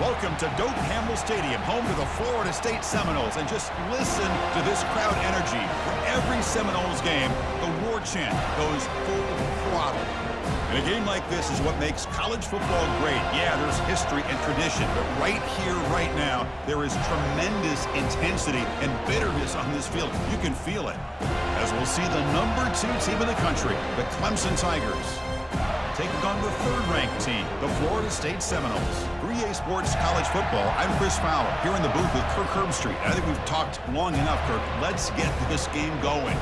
Welcome to Doak Campbell Stadium, home to the Florida State Seminoles. And just listen to this crowd energy. For every Seminoles game, the war chant goes full throttle. And a game like this is what makes college football great. Yeah, there's history and tradition, but right here, right now, there is tremendous intensity and bitterness on this field. You can feel it. As we'll see the #2 team in the country, the Clemson Tigers, taking on the third-ranked team, the Florida State Seminoles. 3A Sports College Football, I'm Chris Fowler, here in the booth with Kirk Herbstreit. I think we've talked long enough, Kirk. Let's get this game going.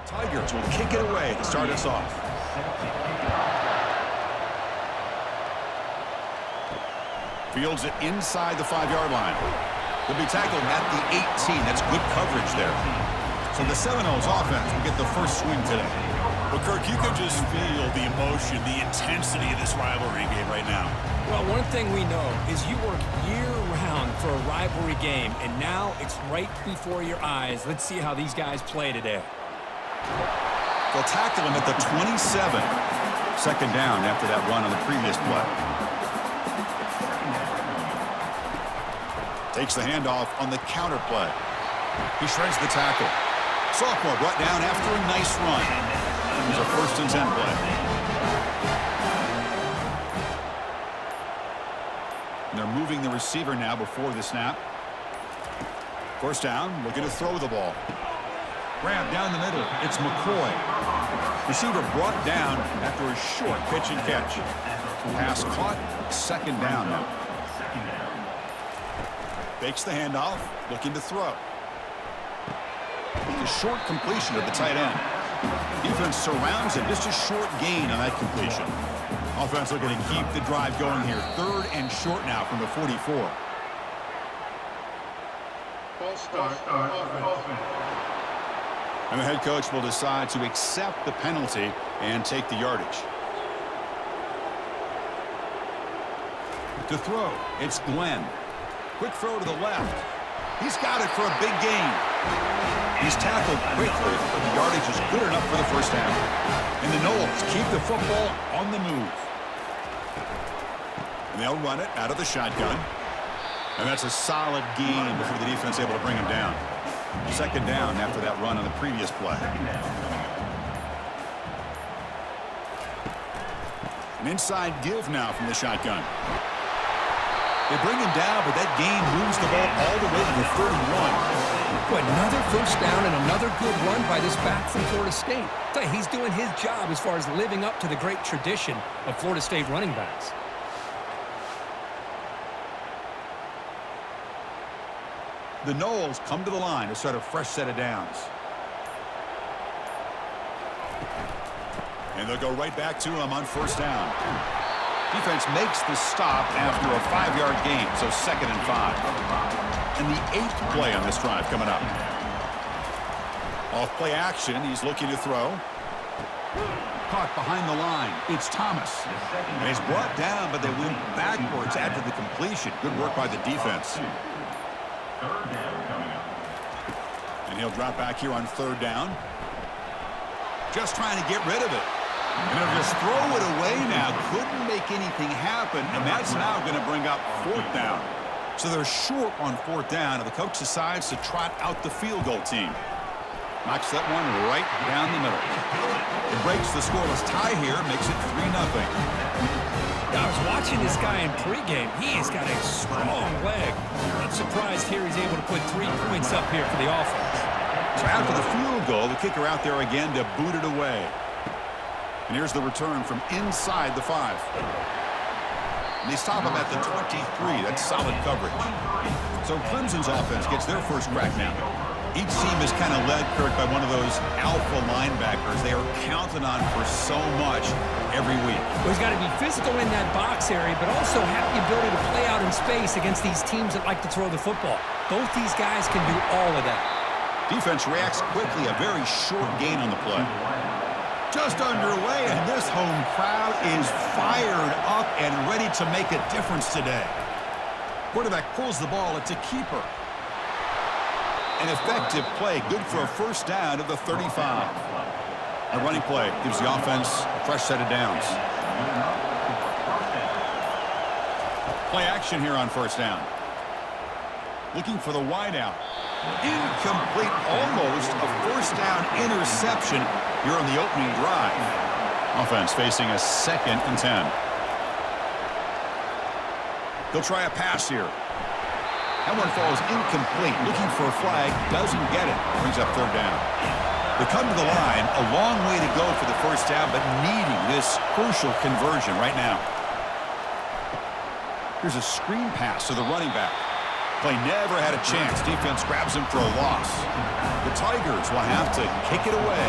The Tigers will kick it away to start us off. Fields it inside the 5-yard line. They'll be tackled at the 18. That's good coverage there. So the Seminoles offense will get the first swing today. Well, Kirk, you can just feel the emotion, the intensity of this rivalry game right now. Well, one thing we know is you work year-round for a rivalry game, and now it's right before your eyes. Let's see how these guys play today. They'll tackle him at the 27. Second down after that run on the previous play. Takes the handoff on the counter play. He shreds the tackle. Sophomore brought down after a nice run. It was a 1st and 10 play. And they're moving the receiver now before the snap. First down, looking to throw the ball. Grab down the middle. It's McCoy. Receiver brought down after a short pitch and catch. Pass caught. Second down now. Fakes the handoff, looking to throw. The short completion to the tight end. Defense surrounds him, just a short gain on that completion. Offense looking to keep the drive going here. 3rd and short now from the 44. False start. And the head coach will decide to accept the penalty and take the yardage. To throw, it's Glenn. Quick throw to the left. He's got it for a big gain. He's tackled quickly, but the yardage is good enough for the first down. And the Noles keep the football on the move. And they'll run it out of the shotgun. And that's a solid gain before the defense able to bring him down. Second down after that run on the previous play. An inside give now from the shotgun. They bring him down, but that gain moves the ball all the way to the 31. But another first down and another good run by this back from Florida State. I tell you, he's doing his job as far as living up to the great tradition of Florida State running backs. The Noles come to the line to start a fresh set of downs. And they'll go right back to him on first down. Defense makes the stop after a 5-yard gain, so 2nd and 5. And the 8th play on this drive coming up. Off play action, he's looking to throw. Caught behind the line, it's Thomas. And he's brought down, but they went backwards after the completion. Good work by the defense. And he'll drop back here on 3rd down. Just trying to get rid of it. And he'll just throw it away now. Couldn't make anything happen, and that's now going to bring up 4th down. So they're short on 4th down, and the coach decides to trot out the field goal team. Knocks that one right down the middle. It breaks the scoreless tie here, makes it 3-0. I was watching this guy in pregame. He has got a strong leg. Not surprised here he's able to put 3 points up here for the offense. So after the field goal, the kicker out there again to boot it away. And here's the return from inside the 5. And they stop him at the 23. That's solid coverage. So Clemson's offense gets their first crack now. Each team is kind of led, Kirk, by one of those alpha linebackers they are counted on for so much every week. Well, he's got to be physical in that box area, but also have the ability to play out in space against these teams that like to throw the football. Both these guys can do all of that. Defense reacts quickly, a very short gain on the play. Just underway, and this home crowd is fired up and ready to make a difference today. Quarterback pulls the ball. It's a keeper. An effective play, good for a first down at the 35. A running play gives the offense a fresh set of downs. Play action here on first down. Looking for the wideout. Incomplete, almost a first down interception here on the opening drive. Offense facing a 2nd and 10. He'll try a pass here. That one falls incomplete. Looking for a flag, doesn't get it. Brings up 3rd down. They come to the line, a long way to go for the first down, but needing this crucial conversion right now. Here's a screen pass to the running back. Play never had a chance. Defense grabs him for a loss. The Tigers will have to kick it away.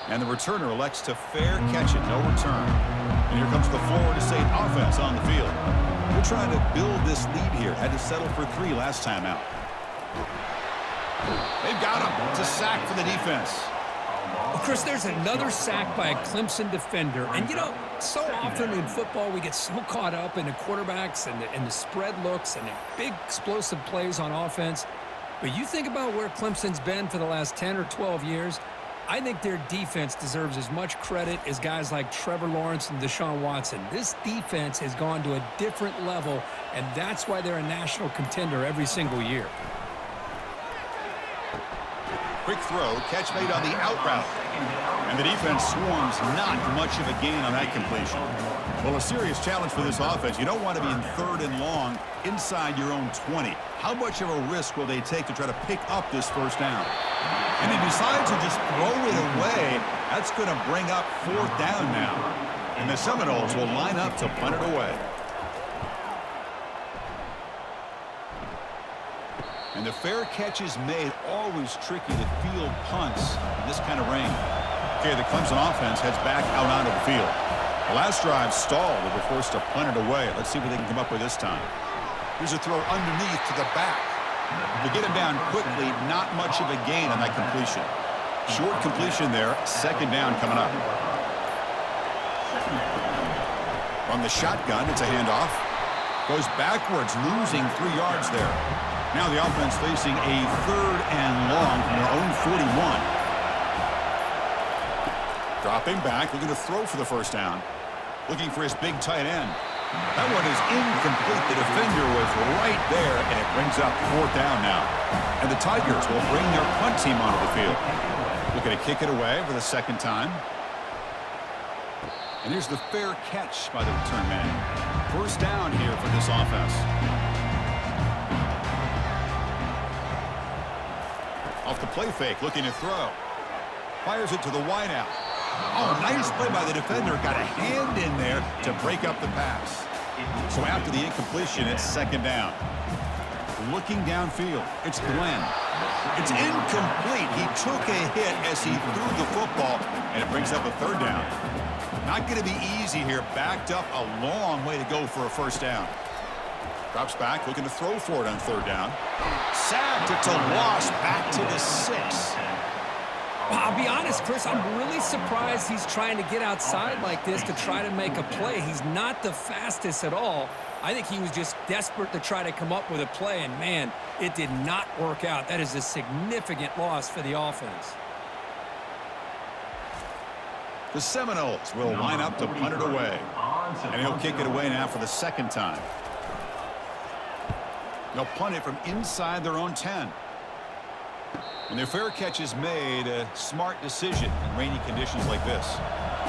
And the returner elects to fair catch it, no return. And here comes the Florida State offense on the field. They're trying to build this lead here. Had to settle for 3 last time out. They've got him. It's a sack for the defense. Well, Chris, there's another sack by a Clemson defender. And, you know, so often in football we get so caught up in the quarterbacks and the spread looks and the big explosive plays on offense. But you think about where Clemson's been for the last 10 or 12 years, I think their defense deserves as much credit as guys like Trevor Lawrence and Deshaun Watson. This defense has gone to a different level, and that's why they're a national contender every single year. Quick throw, catch made on the out route. And the defense swarms, not much of a gain on that completion. Well, a serious challenge for this offense. You don't want to be in 3rd and long inside your own 20. How much of a risk will they take to try to pick up this first down? And he decides to just throw it away. That's going to bring up 4th down now. And the Seminoles will line up to punt it away. And the fair catch is made. Always tricky to field punts in this kind of rain. Okay, the Clemson offense heads back out onto the field. The last drive stalled. They were forced to punt it away. Let's see what they can come up with this time. Here's a throw underneath to the back. To get him down quickly, not much of a gain on that completion. Short completion there, 2nd down coming up. From the shotgun, it's a handoff. Goes backwards, losing 3 yards there. Now the offense facing a 3rd and long from their own 41. Dropping back, looking to throw for the first down. Looking for his big tight end. That one is incomplete. The defender was right there, and it brings up 4th down now. And the Tigers will bring their punt team onto the field. Looking to kick it away for the 2nd time. And here's the fair catch by the return man. First down here for this offense. Off the play fake, looking to throw. Fires it to the wideout. Oh, nice play by the defender. Got a hand in there to break up the pass. So after the incompletion, it's 2nd down. Looking downfield, it's Glenn. It's incomplete. He took a hit as he threw the football, and it brings up a 3rd down. Not going to be easy here. Backed up a long way to go for a first down. Drops back, looking to throw for it on 3rd down. Sacked, it's a loss, back to the 6. I'll be honest, Chris, I'm really surprised he's trying to get outside like this to try to make a play. He's not the fastest at all. I think he was just desperate to try to come up with a play, and, man, it did not work out. That is a significant loss for the offense. The Seminoles will line up to punt it away. And he'll kick it away now for the 2nd time. They'll punt it from inside their own 10. And their fair catch is made, a smart decision in rainy conditions like this.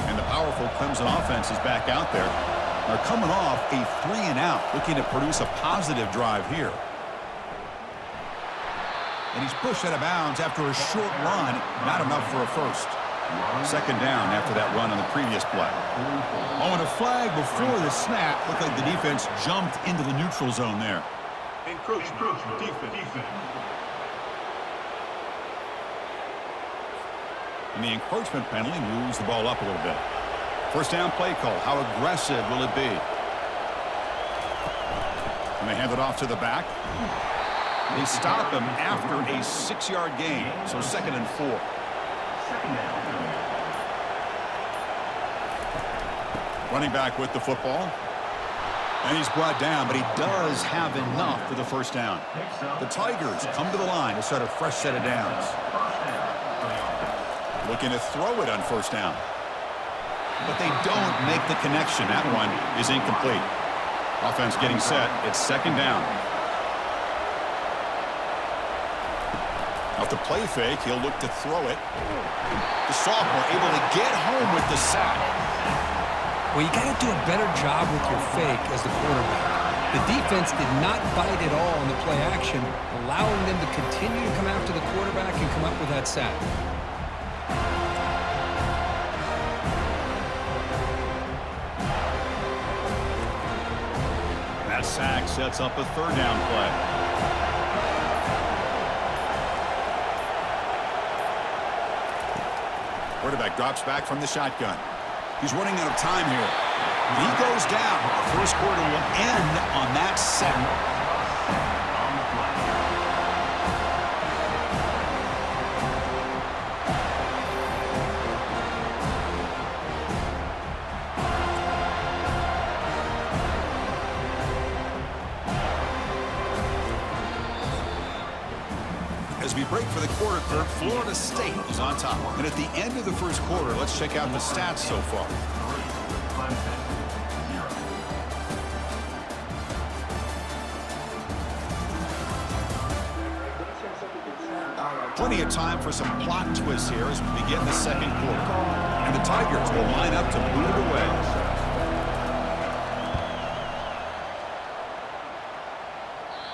And the powerful Clemson offense is back out there. They're coming off a 3-and-out, looking to produce a positive drive here. And he's pushed out of bounds after a short run, not enough for a first. 2nd down after that run on the previous play. Oh, and a flag before the snap. Looked like the defense jumped into the neutral zone there. Encroachment. Defense. And the encroachment penalty moves the ball up a little bit. First down play call. How aggressive will it be? And they hand it off to the back. They stop him after a 6-yard gain. So 2nd and 4. Running back with the football. And he's brought down, but he does have enough for the first down. The Tigers come to the line to start a fresh set of downs. Looking to throw it on first down. But they don't make the connection. That one is incomplete. Offense getting set. It's second down. Off the play fake, he'll look to throw it. The sophomore able to get home with the sack. Well, you got to do a better job with your fake as the quarterback. The defense did not bite at all on the play action, allowing them to continue to come after the quarterback and come up with that sack. That sack sets up a third down play. Quarterback drops back from the shotgun. He's running out of time here. He goes down. The first quarter will end on that set. As we break for the quarter, Florida State is on top. And at the end of the first quarter, let's check out the stats so far. Plenty of time for some plot twists here as we begin the second quarter. And the Tigers will line up to boot it away.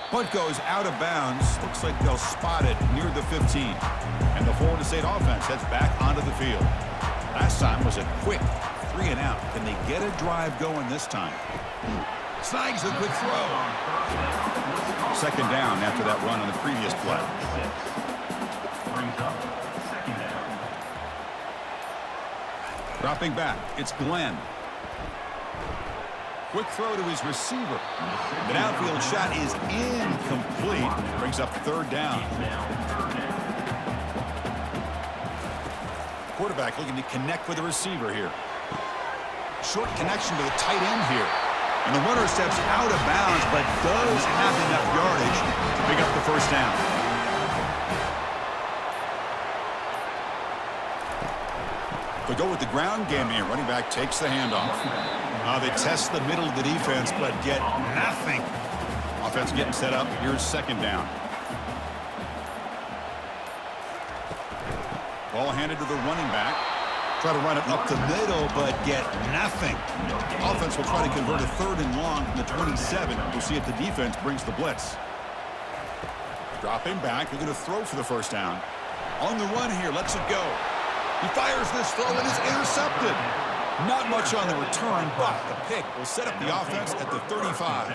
Punt goes out of bounds. Looks like they'll spot it near the 15. And the Florida State offense heads back onto the field. Last time was a quick 3 and out. Can they get a drive going this time? Snags a quick throw. Second down after that run on the previous play. Dropping back, it's Glenn. Quick throw to his receiver. The downfield shot is incomplete. Brings up third down. Quarterback looking to connect with the receiver here. Short connection to the tight end here. And the runner steps out of bounds, but does have enough yardage to pick up the first down. They go with the ground game here. Running back takes the handoff. They test the middle of the defense, but get nothing. Offense getting set up. Here's second down. Ball handed to the running back. Try to run it up the middle, but get nothing. Offense will try to convert a third and long from the 27. We'll see if the defense brings the blitz. Dropping back. They're going to throw for the first down. On the run here. Lets it go. He fires this throw and is intercepted. Not much on the return, but the pick will set up the offense at the 35.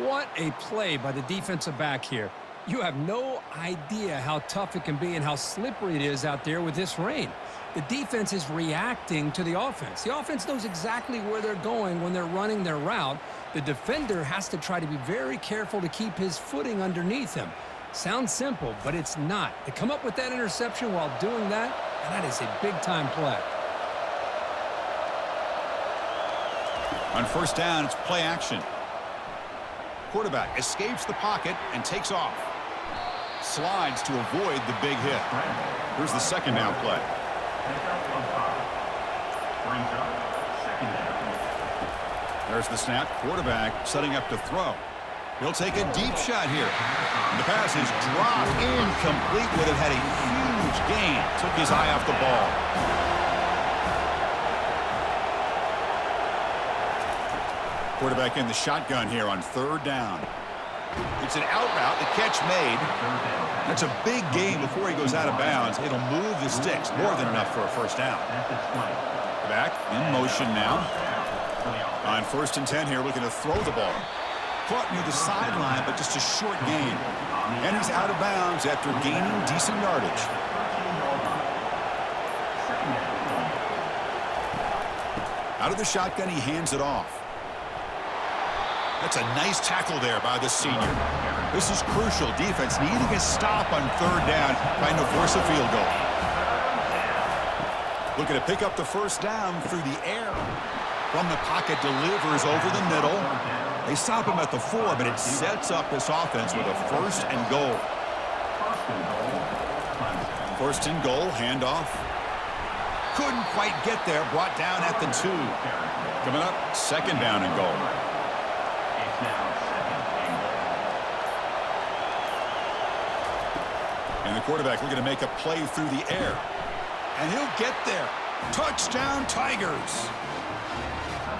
What a play by the defensive back here. You have no idea how tough it can be and how slippery it is out there with this rain. The defense is reacting to the offense. The offense knows exactly where they're going when they're running their route. The defender has to try to be very careful to keep his footing underneath him. Sounds simple, but it's not. To come up with that interception while doing that, that is a big-time play. On first down, it's play action. Quarterback escapes the pocket and takes off. Slides to avoid the big hit. Here's the second down play. There's the snap. Quarterback setting up to throw. He'll take a deep shot here. The pass is dropped incomplete. Would have had a huge gain. Took his eye off the ball. Quarterback in the shotgun here on third down. It's an out route. The catch made. That's a big gain before he goes out of bounds. It'll move the sticks. More than enough for a first down. Back in motion now. On first and 10 here, looking to throw the ball. Caught near the sideline, but just a short gain. And he's out of bounds after gaining decent yardage. Out of the shotgun, he hands it off. That's a nice tackle there by the senior. This is crucial. Defense needing a stop on third down, trying to force a field goal. Looking to pick up the first down through the air. From the pocket, delivers over the middle. They stop him at the 4, but it sets up this offense with a 1st and goal. 1st and goal, handoff. Couldn't quite get there, brought down at the 2. Coming up, 2nd down and goal. And the quarterback looking to make a play through the air. And he'll get there. Touchdown, Tigers.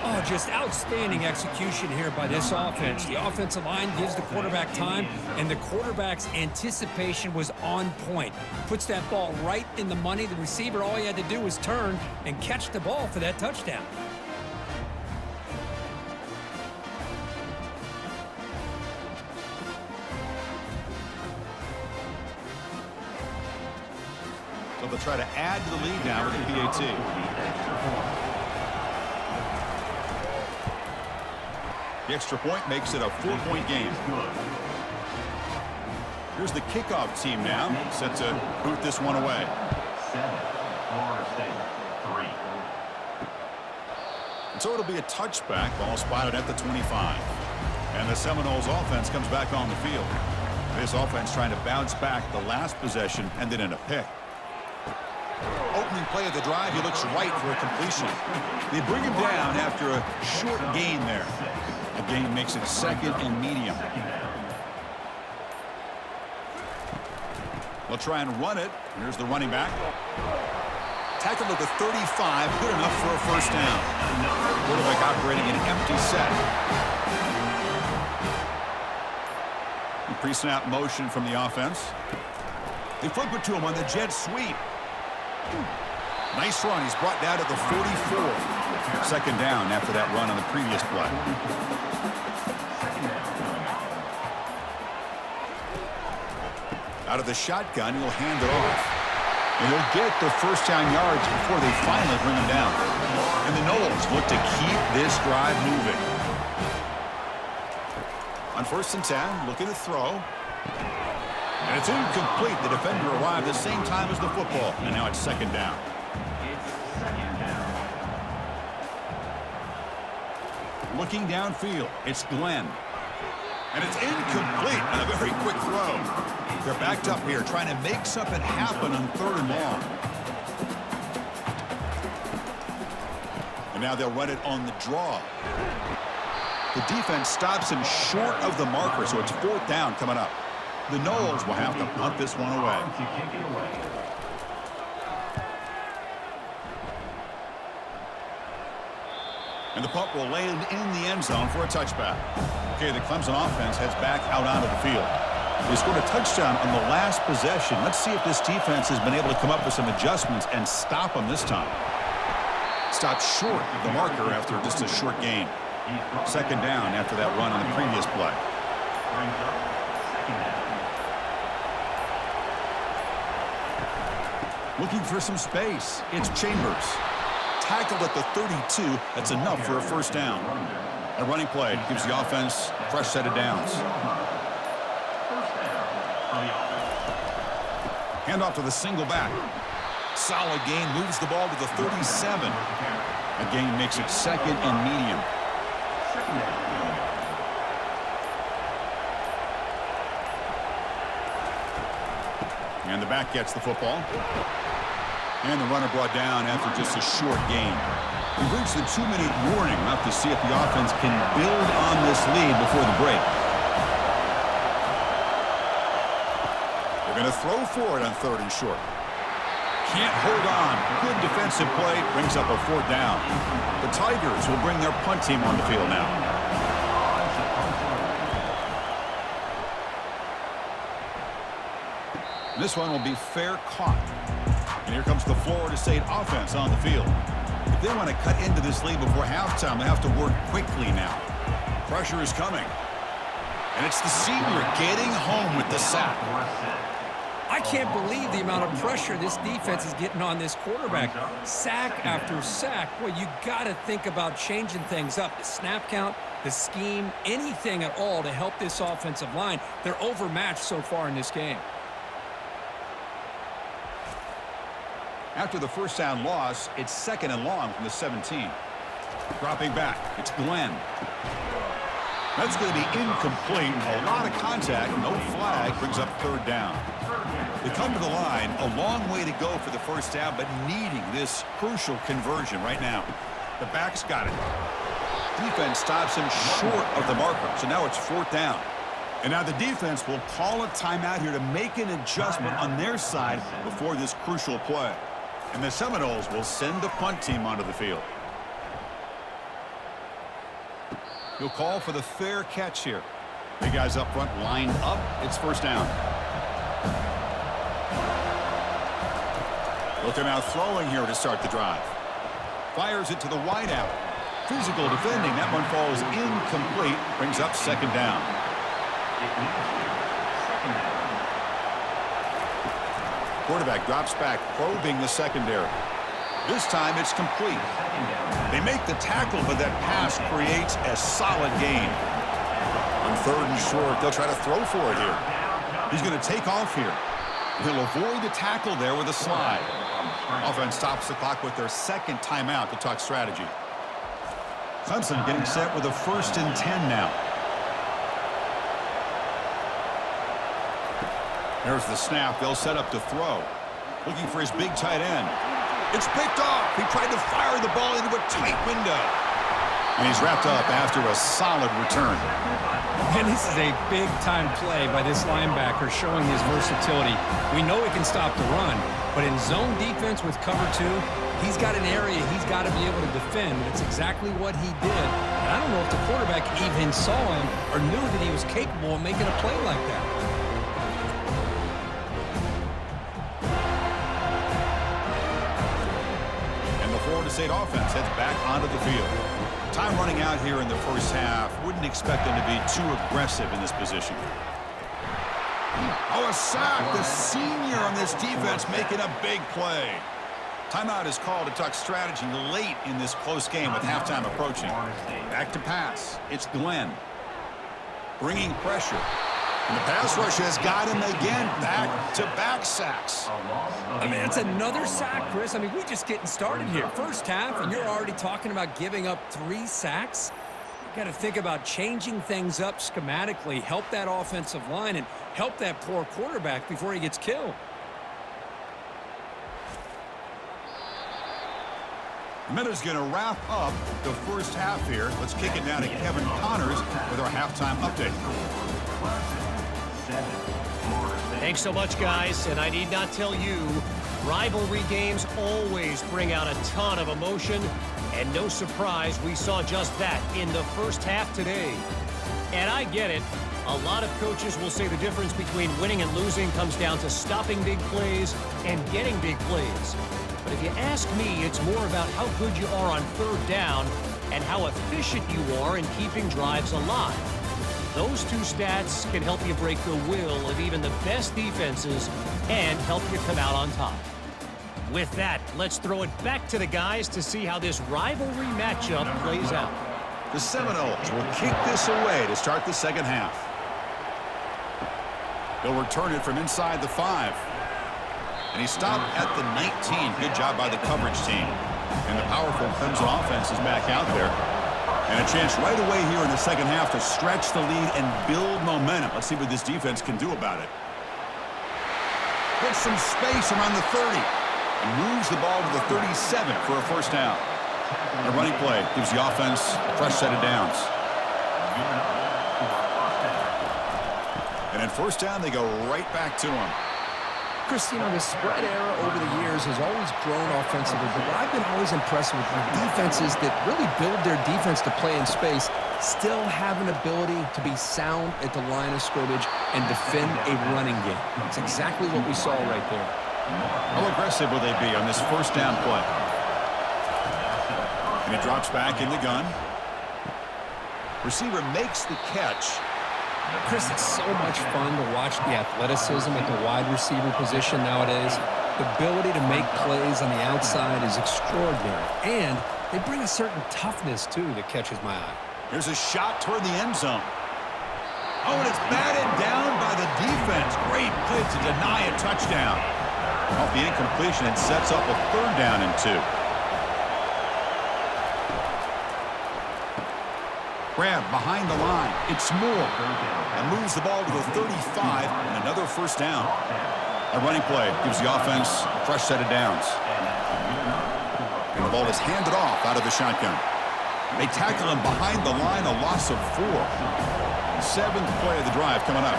Oh, just outstanding execution here by this offense. The offensive line gives the quarterback time, and the quarterback's anticipation was on point. Puts that ball right in the money. The receiver, all he had to do was turn and catch the ball for that touchdown. So they'll try to add to the lead now with the PAT. The extra point makes it a 4-point game. Here's the kickoff team now, set to boot this one away. And so it'll be a touchback, ball spotted at the 25. And the Seminoles offense comes back on the field. This offense trying to bounce back the last possession, ended in a pick. Opening play of the drive, he looks right for a completion. They bring him down after a short gain there. The game makes it 2nd and medium. They'll try and run it. Here's the running back. Tackled at the 35, good enough for a 1st down. Quarterback operating an empty set. Pre-snap motion from the offense. They flip it to him on the jet sweep. Nice run. He's brought down to the 44. 2nd down after that run on the previous play. Out of the shotgun, he'll hand it off. And he'll get the 1st down yards before they finally bring him down. And the Noles look to keep this drive moving. On 1st and 10, looking to throw. And it's incomplete. The defender arrived the same time as the football. And now it's 2nd down. Looking downfield, it's Glenn. And it's incomplete and a very quick throw. They're backed up here trying to make something happen on 3rd and long. And now they'll run it on the draw. The defense stops him short of the marker, so it's 4th down coming up. The Noles will have to punt this one away. And the punt will land in the end zone for a touchback. Okay, the Clemson offense heads back out onto the field. They scored a touchdown on the last possession. Let's see if this defense has been able to come up with some adjustments and stop them this time. Stopped short of the marker after just a short gain. 2nd down after that run on the previous play. Looking for some space. It's Chambers. Tackled at the 32. That's enough for a 1st down. A running play gives the offense a fresh set of downs. Handoff to the single back. Solid gain, moves the ball to the 37. A gain makes it 2nd and medium. And the back gets the football. And the runner brought down after just a short gain. We've reached the 2-minute warning. We'll have to see if the offense can build on this lead before the break. They're going to throw for it on 3rd and short. Can't hold on. Good defensive play. Brings up a 4th down. The Tigers will bring their punt team on the field now. This one will be fair caught. And here comes the Florida State offense on the field. If they want to cut into this lead before halftime, they have to work quickly now. Pressure is coming. And it's the senior getting home with the sack. I can't believe the amount of pressure this defense is getting on this quarterback. Sack after sack. Well, you got to think about changing things up. The snap count, the scheme, anything at all to help this offensive line. They're overmatched so far in this game. After the 1st down loss, it's 2nd and long from the 17. Dropping back, it's Glenn. That's going to be incomplete. A lot of contact, no flag, brings up third down. They come to the line, a long way to go for the first down, but needing this crucial conversion right now. The back's got it. Defense stops him short of the marker, so now it's fourth down. And now the defense will call a timeout here to make an adjustment on their side before this crucial play. And the Seminoles will send the punt team onto the field. He'll call for the fair catch here. The guys up front lined up. It's first down. Looking out throwing here to start the drive. Fires it to the wideout. Physical defending. That one falls incomplete. Brings up second down. Quarterback drops back, probing the secondary. This time it's complete. They make the tackle, but that pass creates a solid gain. On third and short, they'll try to throw for it here. He's going to take off here. He'll avoid the tackle there with a slide. Offense stops the clock with their second timeout to talk strategy. Clemson getting set with a 1st and 10 now. There's the snap. They'll set up to throw. Looking for his big tight end. It's picked off. He tried to fire the ball into a tight window. And he's wrapped up after a solid return. And this is a big-time play by this linebacker showing his versatility. We know he can stop the run, but in zone defense with cover 2, he's got an area he's got to be able to defend. That's exactly what he did. And I don't know if the quarterback even saw him or knew that he was capable of making a play like that. Florida State offense heads back onto the field. Time running out here in the first half. Wouldn't expect them to be too aggressive in this position. Oh, a sack. The senior on this defense making a big play. Timeout is called to talk strategy late in this close game with halftime approaching. Back to pass. It's Glenn. Bringing pressure. And the pass rush has got him again. Back-to-back sacks. I mean, it's another sack, Chris. I mean, we're just getting started here. First half, and you're already talking about giving up 3 sacks. You got to think about changing things up schematically, help that offensive line, and help that poor quarterback before he gets killed. The minute's going to wrap up the first half here. Let's kick it down to Kevin Connors with our halftime update. Thanks so much, guys, and I need not tell you, rivalry games always bring out a ton of emotion, and no surprise, we saw just that in the first half today. And I get it. A lot of coaches will say the difference between winning and losing comes down to stopping big plays and getting big plays. But if you ask me, it's more about how good you are on third down and how efficient you are in keeping drives alive. Those 2 stats can help you break the will of even the best defenses and help you come out on top. With that, let's throw it back to the guys to see how this rivalry matchup plays out. The Seminoles will kick this away to start the second half. They'll return it from inside the 5. And he stopped at the 19. Good job by the coverage team. And the powerful Clemson offense is back out there. And a chance right away here in the second half to stretch the lead and build momentum. Let's see what this defense can do about it. Gets some space around the 30. And moves the ball to the 37 for a first down. A running play gives the offense a fresh set of downs. And at first down, they go right back to him. Chris, you know, the spread era over the years has always grown offensively, but what I've been always impressed with defenses that really build their defense to play in space still have an ability to be sound at the line of scrimmage and defend a running game. It's exactly what we saw right there. How aggressive will they be on this first down play? And he drops back in the gun. Receiver makes the catch. Chris, it's so much fun to watch the athleticism at the wide receiver position nowadays. The ability to make plays on the outside is extraordinary. And they bring a certain toughness, too, that catches my eye. Here's a shot toward the end zone. Oh, and it's batted down by the defense. Great play to deny a touchdown. Off the incompletion, it sets up a third down and 2. grab behind the line. It's Moore. And moves the ball to the 35 and another first down. A running play gives the offense a fresh set of downs. And the ball is handed off out of the shotgun. They tackle him behind the line, a loss of 4. 7th play of the drive coming up.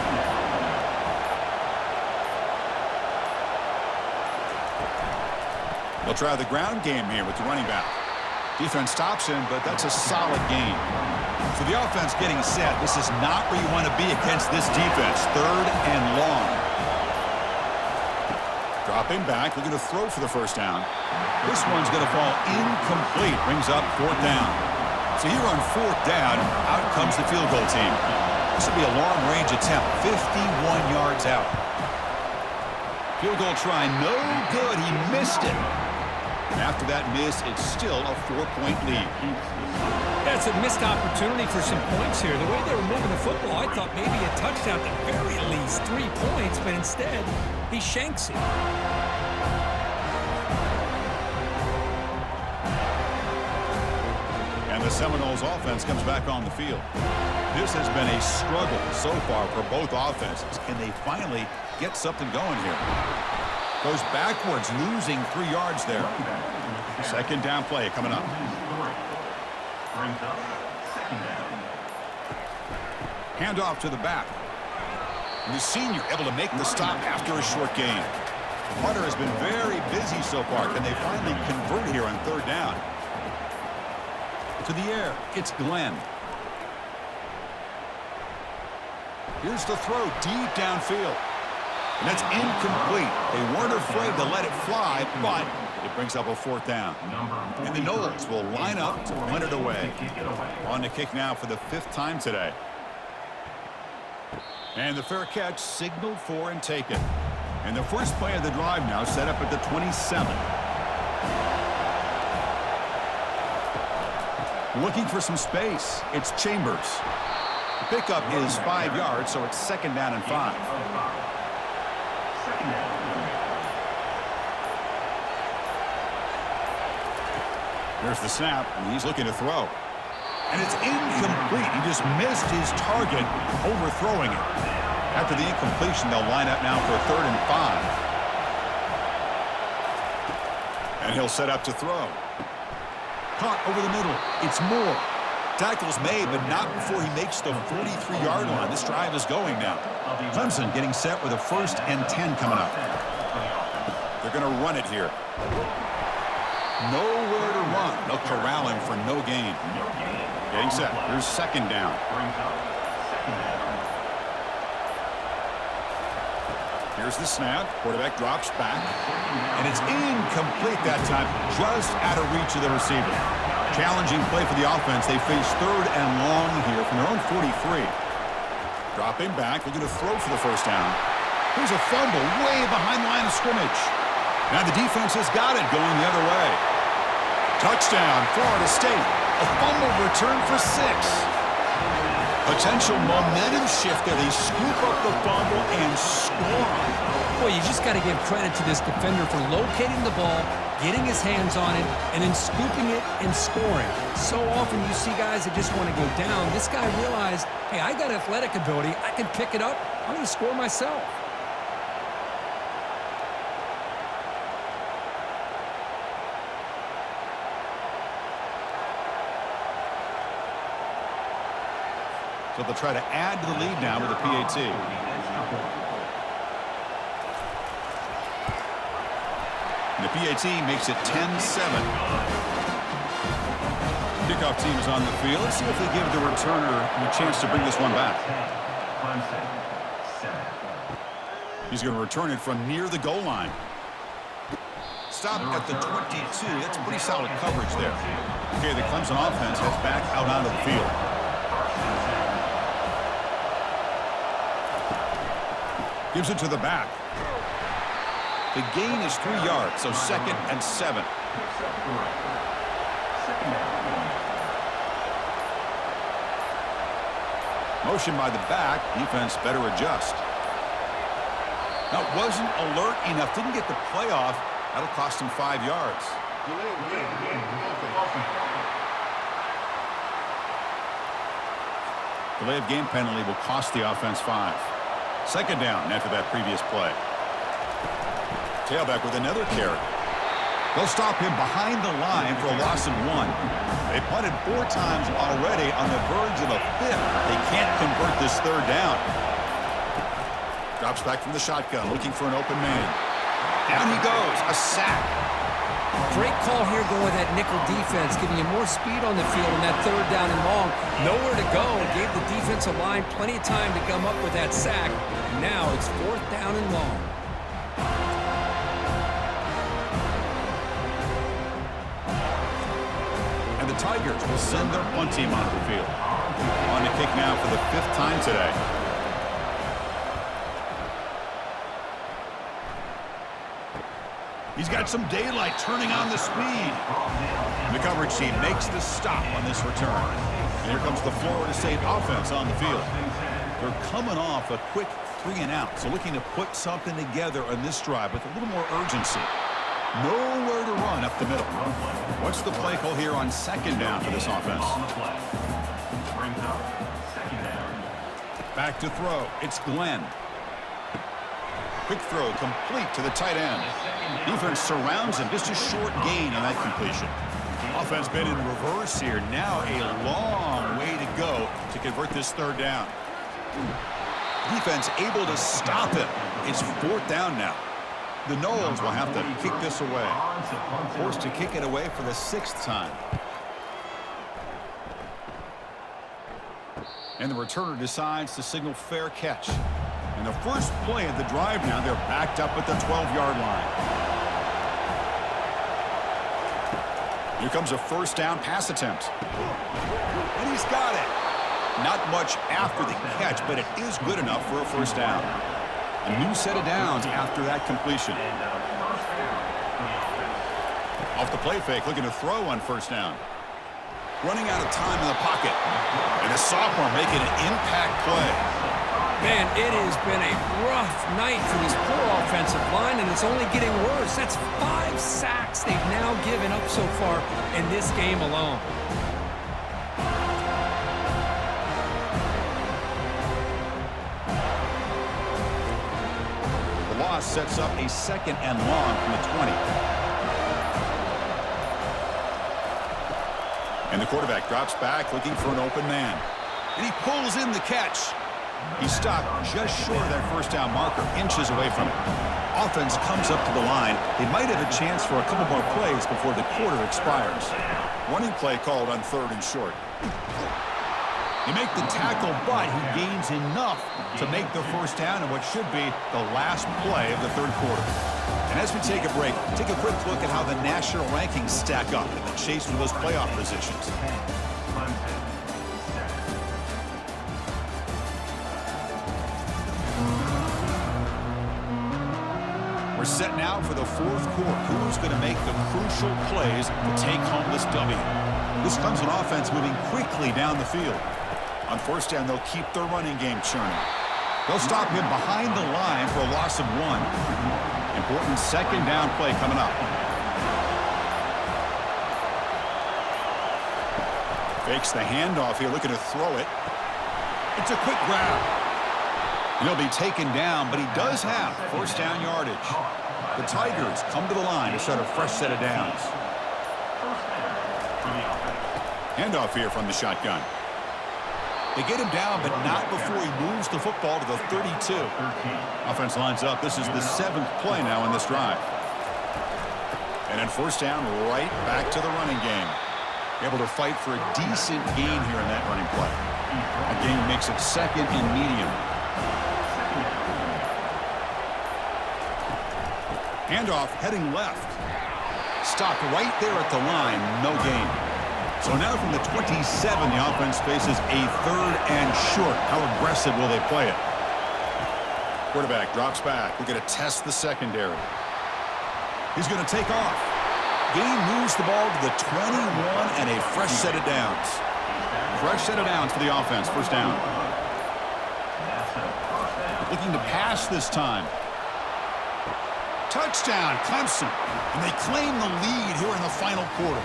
They'll try the ground game here with the running back. Defense stops him, but that's a solid gain. So the offense getting set. This is not where you want to be against this defense. 3rd and long. Dropping back, looking to throw for the first down. This one's going to fall incomplete. Brings up 4th down. So here on 4th down, out comes the field goal team. This will be a long-range attempt, 51 yards out. Field goal try, no good. He missed it. And after that miss, it's still a 4-point lead. That's a missed opportunity for some points here. The way they were moving the football, I thought maybe a touchdown at the very least, 3 points, but instead, he shanks it. And the Seminoles offense comes back on the field. This has been a struggle so far for both offenses. Can they finally get something going here? Goes backwards, losing 3 yards there. 2nd down play coming up. Handoff to the back. And the senior able to make the stop after a short gain. Hunter has been very busy so far. Can they finally convert here on 3rd down? To the air, it's Glenn. Here's the throw deep downfield. And that's incomplete. They weren't afraid to let it fly, but it brings up a 4th down. And the Noles will line up to punt it away. On the kick now for the 5th time today. And the fair catch signaled for and taken. And the first play of the drive now set up at the 27. Looking for some space. It's Chambers. The pickup is 5 yards, so it's 2nd down and 5. There's the snap, and he's looking to throw. And it's incomplete. He just missed his target, overthrowing it. After the incompletion, they'll line up now for 3rd and 5. And he'll set up to throw. Caught over the middle. It's Moore. Tackle's made, but not before he makes the 43-yard line. This drive is going now. Clemson getting set with a 1st and 10 coming up. They're going to run it here. Nowhere to run. They'll corral him for no gain. Getting set. Here's 2nd down. Here's the snap. Quarterback drops back. And it's incomplete that time. Just out of reach of the receiver. Challenging play for the offense. They face 3rd and long here from their own 43. Dropping back. Looking to throw for the 1st down. Here's a fumble way behind the line of scrimmage. Now the defense has got it going the other way. Touchdown, Florida State. A fumble return for 6. Potential momentum shift there. They scoop up the fumble and score. Boy, you just got to give credit to this defender for locating the ball, getting his hands on it, and then scooping it and scoring. So often you see guys that just want to go down. This guy realized, hey, I got athletic ability. I can pick it up. I'm going to score myself. So they'll try to add to the lead now with a PAT. And the PAT makes it 10-7. Kickoff team is on the field. Let's see if they give the returner a chance to bring this one back. He's going to return it from near the goal line. Stop at the 22. That's pretty solid coverage there. Okay, the Clemson offense heads back out onto the field. Gives it to the back. The gain is 3 yards, so 2nd and 7. Motion by the back. Defense better adjust. Now, wasn't alert enough. Didn't get the play off. That'll cost him 5 yards. Delay of game penalty will cost the offense 5. Second down after that previous play. Tailback with another carry. They'll stop him behind the line for a loss of 1. They punted 4 times already on the verge of a 5th. They can't convert this third down. Drops back from the shotgun, looking for an open man. Down he goes, a sack. Great call here going with that nickel defense, giving you more speed on the field on that third down and long. Nowhere to go. Gave the defensive line plenty of time to come up with that sack. Now it's 4th down and long. And the Tigers will send their punt team onto the field. On to kick now for the 5th time today. He's got some daylight, turning on the speed. And the coverage team makes the stop on this return. And here comes the Florida State offense on the field. They're coming off a quick 3-and-out, so looking to put something together on this drive with a little more urgency. Nowhere to run up the middle. What's the play call here on second down for this offense? Back to throw. It's Glenn. Quick throw complete to the tight end. Defense surrounds him. Just a short gain on that completion. Offense been in reverse here. Now a long way to go to convert this third down. Defense able to stop him. It's 4th down now. The Noles will have to kick this away. Forced to kick it away for the 6th time. And the returner decides to signal fair catch. And the first play of the drive now, they're backed up at the 12-yard line. Here comes a first down pass attempt. And he's got it. Not much after the catch, but it is good enough for a first down. A new set of downs after that completion. Off the play fake, looking to throw on first down. Running out of time in the pocket. And the sophomore making an impact play. Man, it has been a rough night for this poor offensive line, and it's only getting worse. That's 5 sacks they've now given up so far in this game alone. The loss sets up a 2nd and long from the 20. And the quarterback drops back, looking for an open man. And he pulls in the catch. He stopped just short of that first down marker, inches away from it. Offense comes up to the line. They might have a chance for a couple more plays before the quarter expires. Running play called on 3rd and short. They make the tackle, but he gains enough to make the first down in what should be the last play of the 3rd quarter. And as we take a break, take a quick look at how the national rankings stack up in the chase for those playoff positions. We're set now for the 4th quarter. Who's going to make the crucial plays to take home this W? This comes an offense moving quickly down the field. On first down, they'll keep their running game churning. They'll stop him behind the line for a loss of 1. Important second down play coming up. Fakes the handoff here, looking to throw it. It's a quick grab. And he'll be taken down, but he does have first down yardage. The Tigers come to the line to start a fresh set of downs. Handoff here from the shotgun. They get him down, but not before he moves the football to the 32. Offense lines up. This is the 7th play now in this drive. And then first down, right back to the running game. Able to fight for a decent gain here in that running play. A gain makes it 2nd and medium. Handoff heading left. Stopped right there at the line. No gain. So now from the 27, the offense faces a 3rd and short. How aggressive will they play it? Quarterback drops back. We're going to test the secondary. He's going to take off. Gain moves the ball to the 21 and a fresh set of downs. Fresh set of downs for the offense. First down. Looking to pass this time. Touchdown, Clemson. And they claim the lead here in the final quarter.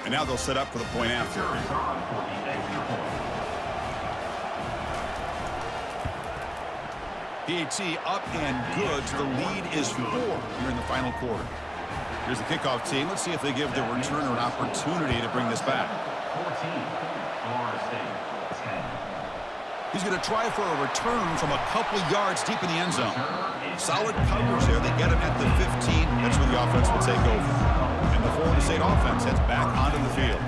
And now they'll set up for the point after. PAT up and good. So the lead is 4 here in the final quarter. Here's the kickoff team. Let's see if they give the returner an opportunity to bring this back. He's going to try for a return from a couple yards deep in the end zone. Solid coverage there. They get him at the 15. That's where the offense will take over. And the Florida State offense heads back onto the field.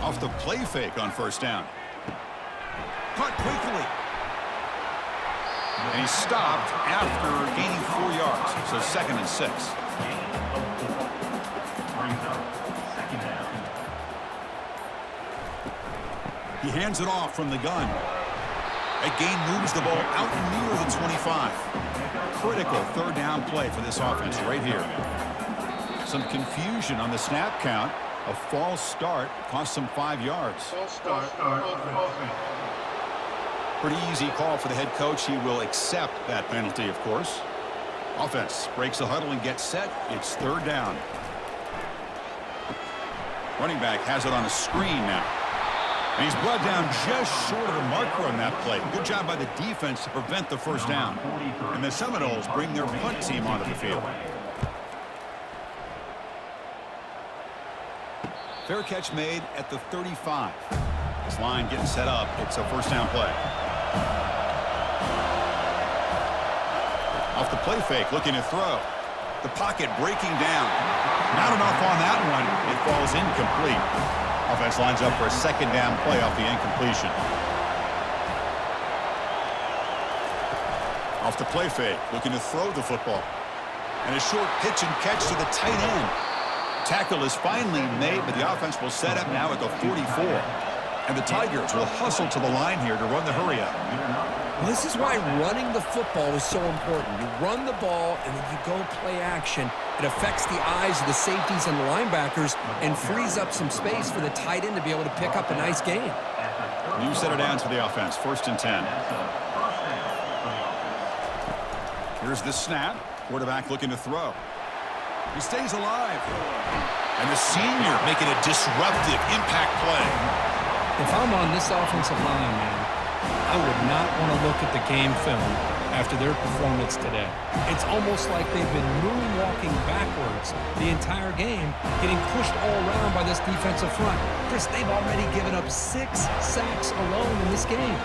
Off the play fake on first down. Caught quickly. And he stopped after gaining 4 yards. So 2nd and 6. He hands it off from the gun. That gain moves the ball out near the 25. Critical 3rd down play for this offense right here. Some confusion on the snap count. A false start cost them 5 yards. Pretty easy call for the head coach. He will accept that penalty, of course. Offense breaks the huddle and gets set. It's 3rd down. Running back has it on a screen now. And he's brought down just short of the marker on that play. Good job by the defense to prevent the first down. And the Seminoles bring their punt team onto the field. Fair catch made at the 35. This line getting set up. It's a first down play. Off the play fake, looking to throw. The pocket breaking down. Not enough on that one. It falls incomplete. Offense lines up for a 2nd down play off the incompletion. Off the play fake, looking to throw the football. And a short pitch and catch to the tight end. Tackle is finally made, but the offense will set up now at the 44. And the Tigers will hustle to the line here to run the hurry up. This is why running the football is so important. You run the ball, and then you go play action. It affects the eyes of the safeties and the linebackers and frees up some space for the tight end to be able to pick up a nice gain. New set of downs for the offense. 1st and 10. Here's the snap. Quarterback looking to throw. He stays alive. And the senior making a disruptive impact play. If I'm on this offensive line, man, I would not want to look at the game film after their performance today. It's almost like they've been moonwalking backwards the entire game, getting pushed all around by this defensive front. Chris, they've already given up 6 sacks alone in this game.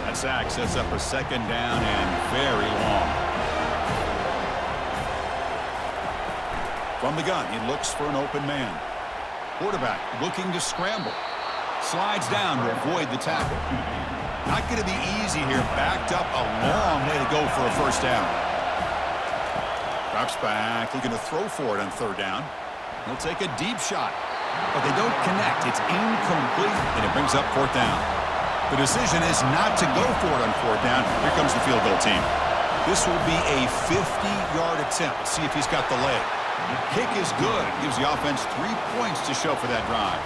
That sack sets up a 2nd down and very long. From the gun, he looks for an open man. Quarterback looking to scramble. Slides down to avoid the tackle. Not going to be easy here. Backed up a long way to go for a first down. Drops back, looking to throw for it on 3rd down. He'll take a deep shot, but they don't connect. It's incomplete, and it brings up 4th down. The decision is not to go for it on 4th down. Here comes the field goal team. This will be a 50-yard attempt. Let's see if he's got the leg. Kick is good. Gives the offense 3 points to show for that drive.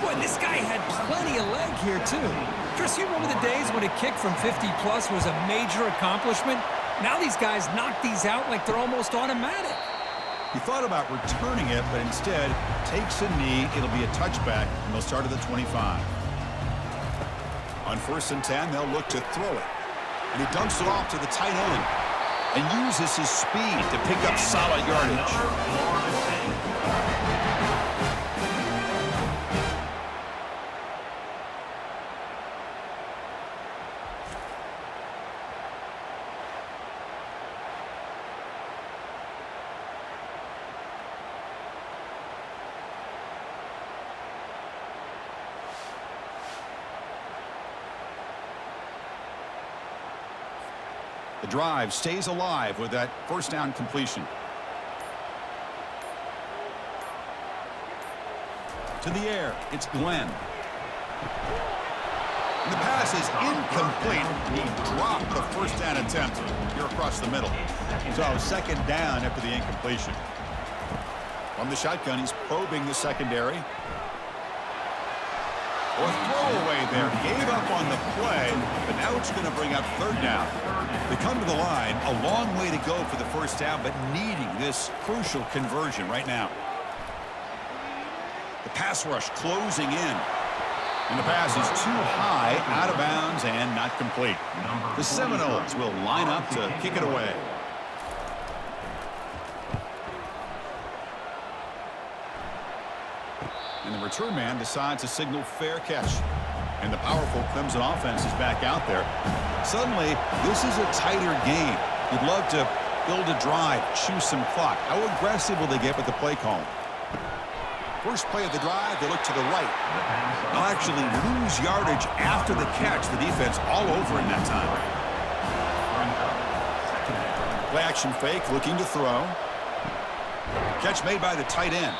Boy, this guy had plenty of leg here, too. Chris, you remember the days when a kick from 50-plus was a major accomplishment? Now these guys knock these out like they're almost automatic. He thought about returning it, but instead takes a knee. It'll be a touchback, and they'll start at the 25. On 1st and 10, they'll look to throw it. And he dumps it off to the tight end and uses his speed to pick up solid yardage. The drive stays alive with that first down completion. To the air, it's Glenn. And the pass is incomplete. He dropped the first down attempt here across the middle. So 2nd down after the incompletion. From the shotgun, he's probing the secondary. Or throwaway there. Gave up on the play, but now it's going to bring up 3rd down. They come to the line, a long way to go for the first down, but needing this crucial conversion right now. The pass rush closing in. And the pass is too high, out of bounds, and not complete. The Seminoles will line up to kick it away. And the return man decides to signal fair catch. And the powerful Clemson offense is back out there. Suddenly, this is a tighter game. You'd love to build a drive, choose some clock. How aggressive will they get with the play call? First play of the drive, they look to the right. They'll actually lose yardage after the catch. The defense all over in that time. Play action fake, looking to throw. Catch made by the tight end.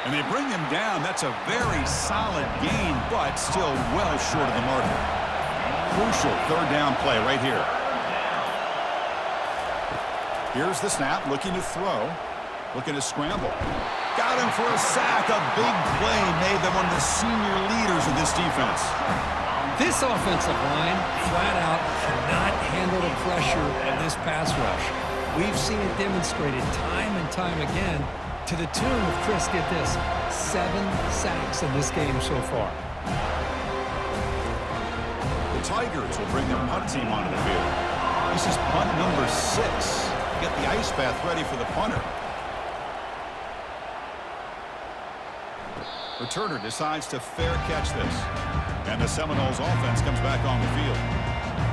And they bring him down. That's a very solid gain, but still well short of the marker. Crucial third down play right here. Here's the snap, looking to throw. Looking to scramble. Got him for a sack. A big play made them one of the senior leaders of this defense. This offensive line, flat out, cannot handle the pressure of this pass rush. We've seen it demonstrated time and time again, to the tune of, Chris, get this, 7 sacks in this game so far. The Tigers will bring their punt team onto the field. This is punt number 6. Get the ice bath ready for the punter. Returner decides to fair catch this. And the Seminoles offense comes back on the field.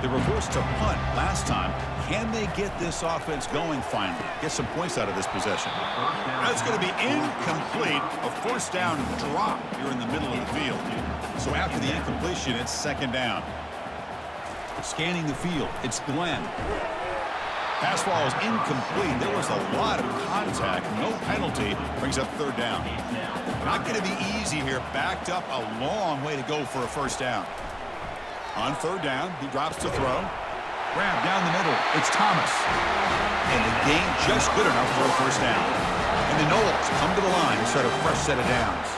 They reversed to punt last time. Can they get this offense going finally? Get some points out of this possession. That's going to be incomplete. A first down drop here in the middle of the field. So after the incompletion, it's second down. Scanning the field, it's Glenn. Pass ball is incomplete. There was a lot of contact. No penalty. Brings up third down. Not going to be easy here. Backed up a long way to go for a first down. On third down, he drops to throw. Grab down the middle. It's Thomas. And the gain just good enough for a first down. And the Noles come to the line and start a fresh set of downs.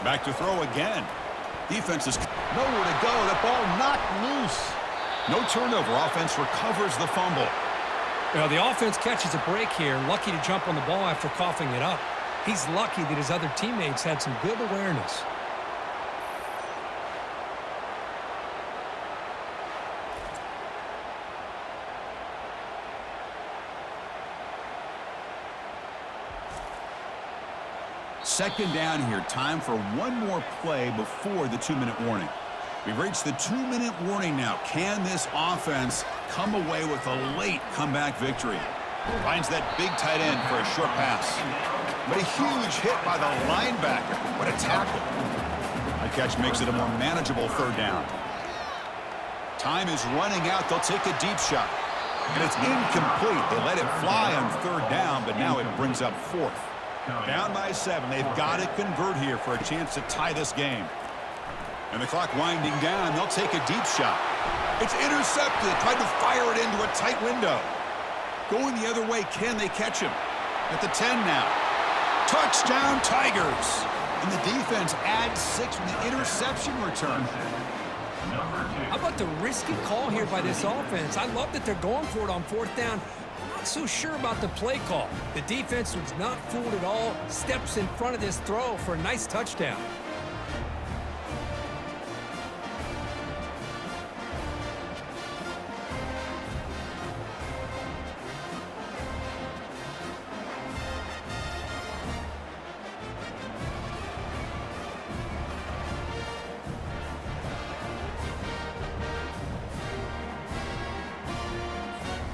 Back to throw again. Defense is nowhere to go. The ball knocked loose. No turnover. Offense recovers the fumble. Well, the offense catches a break here. Lucky to jump on the ball after coughing it up. He's lucky that his other teammates had some good awareness. Second down here. Time for one more play before the 2-minute warning. We've reached the 2-minute warning now. Can this offense come away with a late comeback victory? Finds that big tight end for a short pass. But a huge hit by the linebacker. What a tackle. The catch makes it a more manageable third down. Time is running out. They'll take a deep shot. And it's incomplete. They let it fly on third down, but now it brings up fourth. Down by 7. They've got to convert here for a chance to tie this game. And the clock winding down. They'll take a deep shot. It's intercepted. Tried to fire it into a tight window. Going the other way. Can they catch him? At the 10 now. Touchdown, Tigers. And the defense adds 6 with the interception return. How about the risky call here by this offense? I love that they're going for it on fourth down. Not so sure about the play call. The defense was not fooled at all. Steps in front of this throw for a nice touchdown.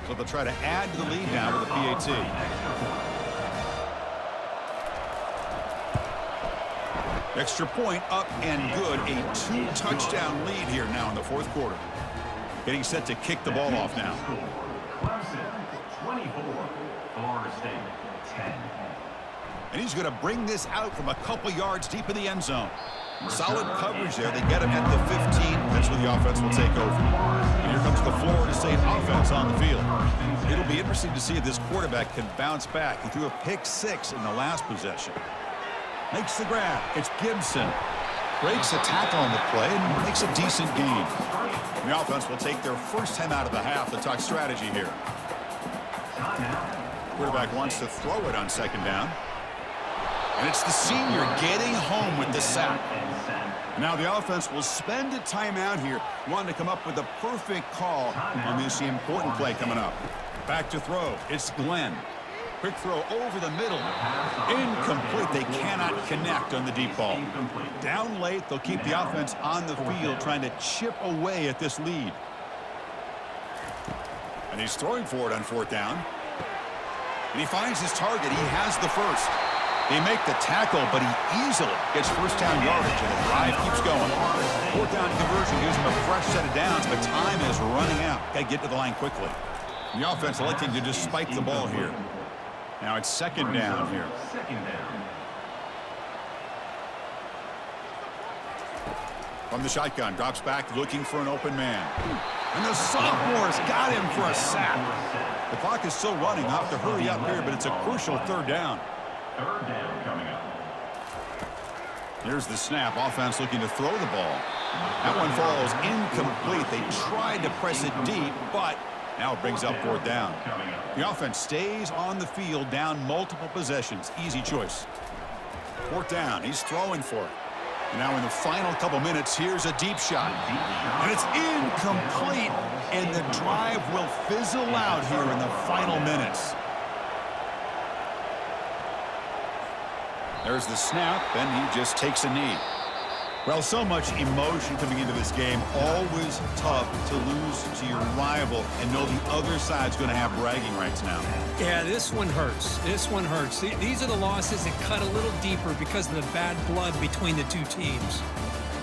So they'll try to add to the lead now with a PAT. Extra point up and good. A 2-touchdown lead here now in the fourth quarter. Getting set to kick the ball off now. Clemson 24, Florida State 10. And he's going to bring this out from a couple yards deep in the end zone. Solid coverage there. They get him at the 15. That's where the offense will take over. And here comes the Florida State offense on the field. It'll be interesting to see if this quarterback can bounce back. He threw a pick-6 in the last possession. Makes the grab. It's Gibson. Breaks a tackle on the play and makes a decent gain. The offense will take their first time out of the half to talk strategy here. Quarterback wants to throw it on second down. And it's the senior getting home with the sack. Now the offense will spend a timeout here, wanting to come up with a perfect call on this important play coming up. Back to throw. It's Glenn. Quick throw over the middle. Incomplete. They cannot connect on the deep ball. Down late, they'll keep the offense on the field trying to chip away at this lead. And he's throwing for it on 4th down. And he finds his target. He has the first. They make the tackle, but he easily gets first down yardage, and the drive keeps going. 4th down conversion gives him a fresh set of downs, but time is running out. Got to get to the line quickly. The offense electing to just spike the ball here. Now it's 2nd down here. From the shotgun, drops back looking for an open man. And the sophomore's got him for a sack. The clock is still running. I'll have to hurry up here, but it's a crucial 3rd down. 3rd down coming up. Here's the snap. Offense looking to throw the ball. That one falls incomplete. They tried to press it deep, but now it brings up 4th down. The offense stays on the field, down multiple possessions. Easy choice. 4th down. He's throwing for it. And now in the final couple minutes, here's a deep shot. And it's incomplete, and the drive will fizzle out here in the final minutes. There's the snap, and he just takes a knee. Well, so much emotion coming into this game. Always tough to lose to your rival and know the other side's going to have bragging rights now. Yeah, this one hurts. This one hurts. These are the losses that cut a little deeper because of the bad blood between the two teams.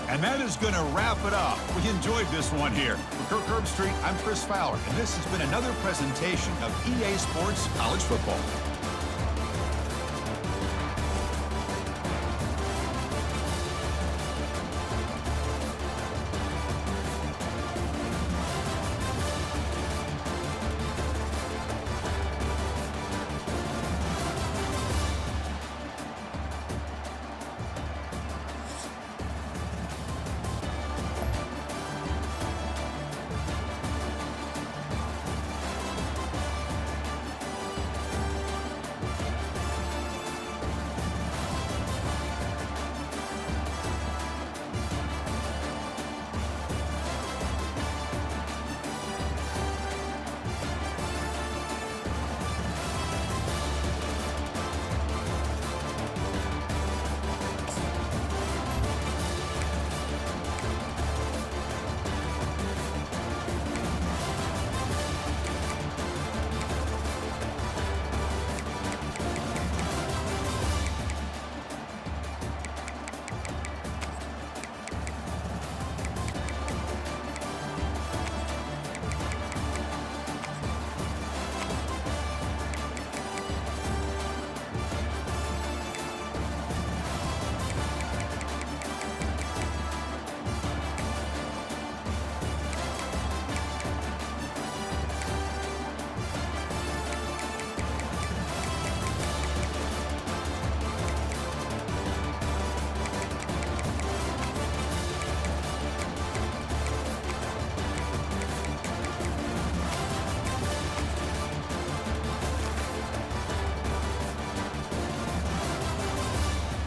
And that is going to wrap it up. We enjoyed this one here. For Kirk Herbstreit, I'm Chris Fowler, and this has been another presentation of EA Sports College Football.